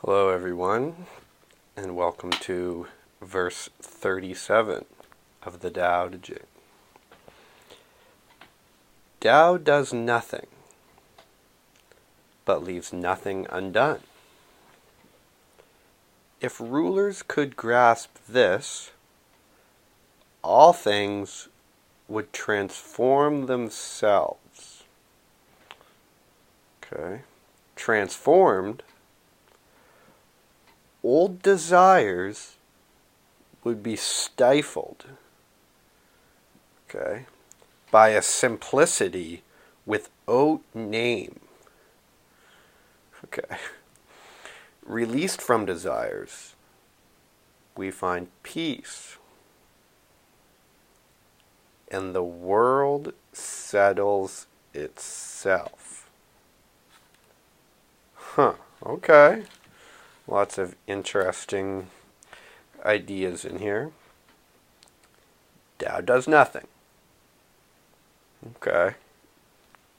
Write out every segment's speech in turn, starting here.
Hello, everyone, and welcome to verse 37 of the Tao Te Ching. Tao does nothing, but leaves nothing undone. If rulers could grasp this, all things would transform themselves. Okay. Transformed, old desires would be stifled, okay, by a simplicity without name. Okay. Released from desires, we find peace, and the world settles itself. Okay. Lots of interesting ideas in here. Tao does nothing. Okay.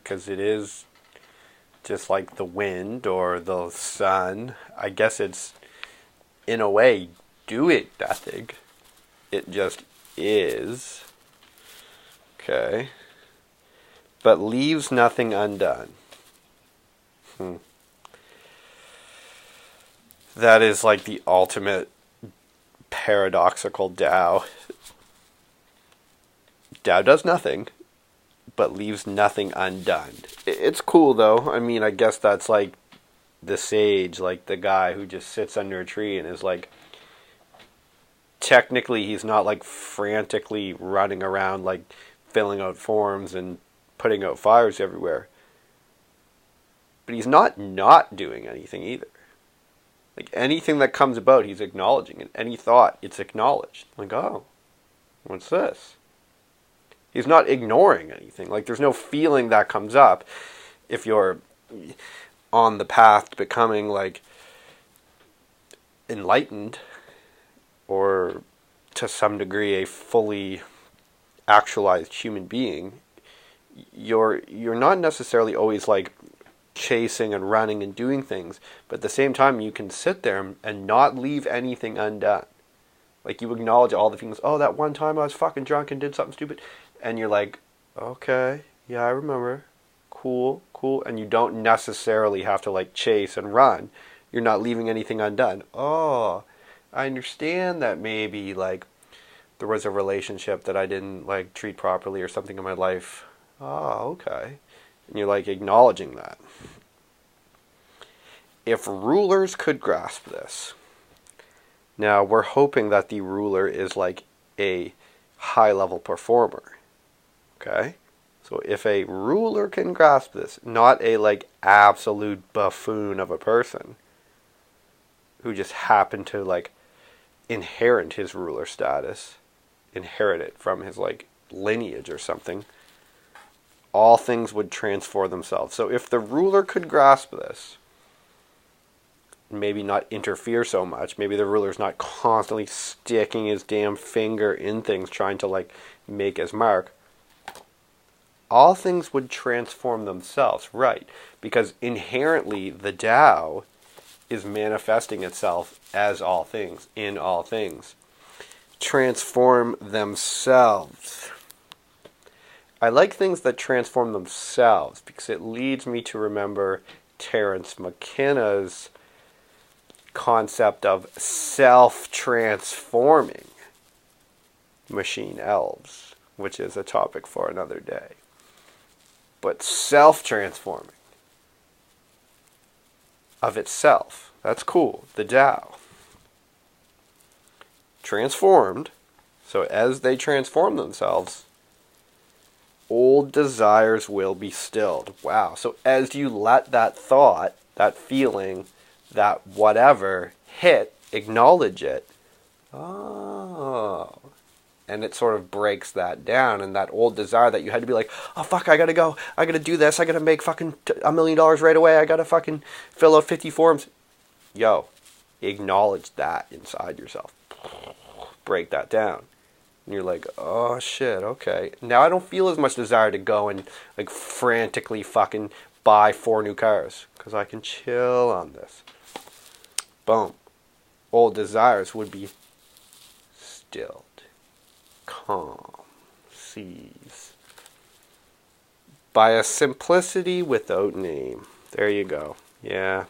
Because it is just like the wind or the sun. I guess it's, in a way, doing nothing. It just is. Okay. But leaves nothing undone. That is like the ultimate paradoxical Tao. Tao does nothing, but leaves nothing undone. It's cool though. I mean, I guess that's like the sage, like the guy who just sits under a tree and is like, technically he's not like frantically running around like filling out forms and putting out fires everywhere. But he's not doing anything either. Like anything that comes about, he's acknowledging it. Any thought, it's acknowledged. Like, oh, what's this? He's not ignoring anything. Like there's no feeling that comes up if you're on the path to becoming like enlightened or to some degree a fully actualized human being. You're not necessarily always like chasing and running and doing things, but at the same time you can sit there and not leave anything undone. Like you acknowledge all the things. Oh, that one time I was fucking drunk and did something stupid, and you're like, okay, yeah, I remember, cool, and you don't necessarily have to like chase and run. You're not leaving anything undone. Oh, I understand that maybe like there was a relationship that I didn't like treat properly or something in my life. Oh, okay. And you're like acknowledging that. If rulers could grasp this. Now, we're hoping that the ruler is like a high-level performer. Okay? So if a ruler can grasp this, not a like absolute buffoon of a person who just happened to like inherit his ruler status, inherit it from his like lineage or something, all things would transform themselves. So if the ruler could grasp this, maybe not interfere so much, maybe the ruler's not constantly sticking his damn finger in things trying to like make his mark, all things would transform themselves, right? Because inherently the Tao is manifesting itself as all things, in all things. Transform themselves. I like things that transform themselves because it leads me to remember Terence McKenna's concept of self-transforming machine elves, which is a topic for another day. But self-transforming of itself, that's cool, the Tao. Transformed, so as they transform themselves, old desires will be stilled. Wow. So as you let that thought, that feeling, that whatever hit, acknowledge it, oh, and it sort of breaks that down, and that old desire that you had to be like, oh fuck, I gotta go, I gotta do this, I gotta make fucking $1 million right away, I gotta fucking fill out 50 forms. Yo, acknowledge that inside yourself. Break that down. And you're like, oh shit, okay. Now I don't feel as much desire to go and like frantically fucking buy 4 new cars. Because I can chill on this. Boom. Old desires would be stilled. Calm. Seas. By a simplicity without name. There you go. Yeah.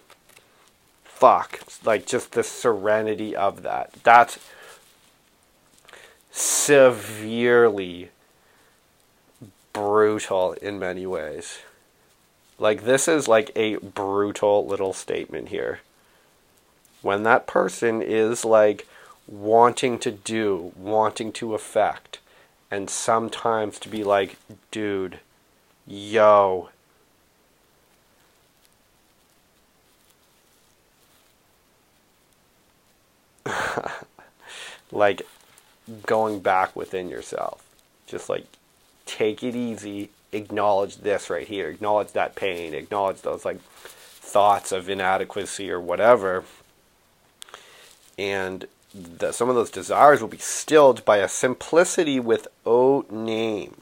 Fuck. Like, just the serenity of that. That's severely brutal in many ways. Like, this is like a brutal little statement here. When that person is like wanting to do, wanting to affect, and sometimes to be like, dude, yo, like, going back within yourself. Just like, take it easy, acknowledge this right here, acknowledge that pain, acknowledge those like thoughts of inadequacy or whatever. And some of those desires will be stilled by a simplicity without name.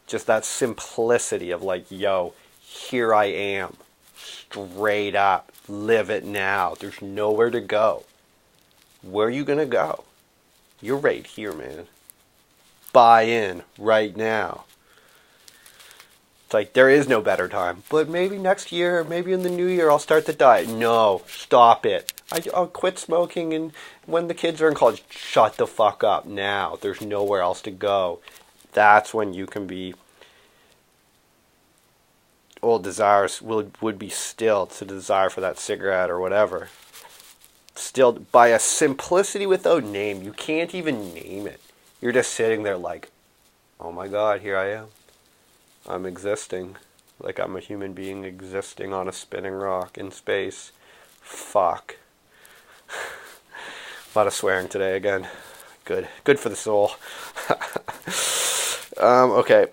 Just that simplicity of like, yo, here I am, straight up, live it now. There's nowhere to go. Where are you going to go? You're right here, man. Buy in right now. It's like, there is no better time. But maybe next year, maybe in the new year, I'll start the diet. No, stop it. I'll quit smoking, and when the kids are in college, shut the fuck up now. There's nowhere else to go. That's when you can be, old desires would be stilled to the desire for that cigarette or whatever. Stilled by a simplicity without name. You can't even name it. You're just sitting there like, oh my God, here I am. I'm existing. Like I'm a human being existing on a spinning rock in space. Fuck. A lot of swearing today again. Good for the soul. Okay.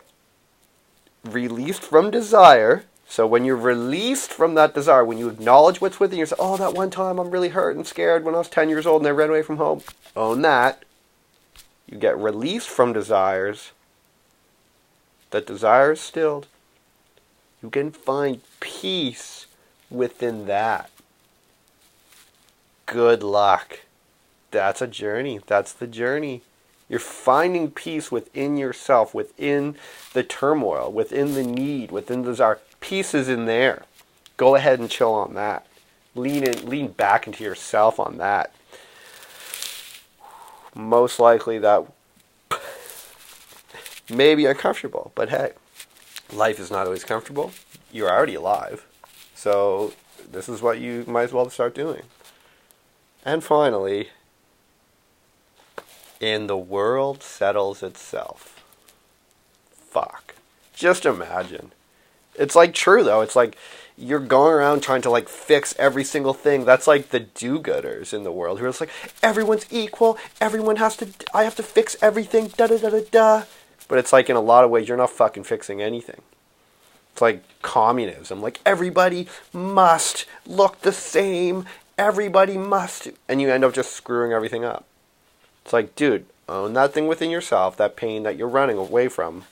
Released from desire. So when you're released from that desire, when you acknowledge what's within yourself, oh, that one time I'm really hurt and scared when I was 10 years old and I ran away from home. Own that. You get released from desires. That desire is stilled. You can find peace within that. Good luck. That's a journey. That's the journey. You're finding peace within yourself, within the turmoil, within the need, within the desire. Peace is in there. Go ahead and chill on that. Lean back into yourself on that. Most likely that may be uncomfortable, but hey, life is not always comfortable. You're already alive. So this is what you might as well start doing. And finally, and the world settles itself. Fuck. Just imagine. It's like true though. It's like you're going around trying to like fix every single thing. That's like the do-gooders in the world who are just like, everyone's equal. I have to fix everything. Da da da da da. But it's like in a lot of ways you're not fucking fixing anything. It's like communism. Like everybody must look the same. Everybody must. And you end up just screwing everything up. It's like, dude, own that thing within yourself, that pain that you're running away from,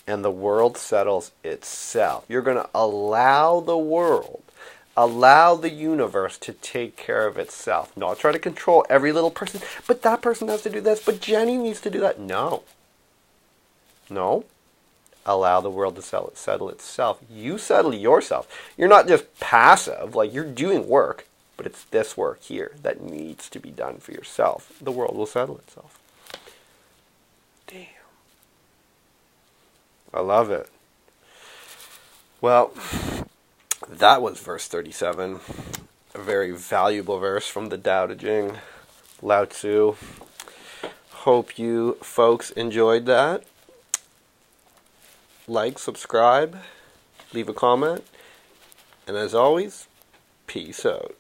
and the world settles itself. You're going to allow the world, allow the universe to take care of itself. Not try to control every little person, but that person has to do this, but Jenny needs to do that. No. Allow the world to settle itself. You settle yourself. You're not just passive, like you're doing work. But it's this work here that needs to be done for yourself. The world will settle itself. Damn. I love it. Well, that was verse 37. A very valuable verse from the Tao Te Ching, Lao Tzu. Hope you folks enjoyed that. Like, subscribe, leave a comment. And as always, peace out.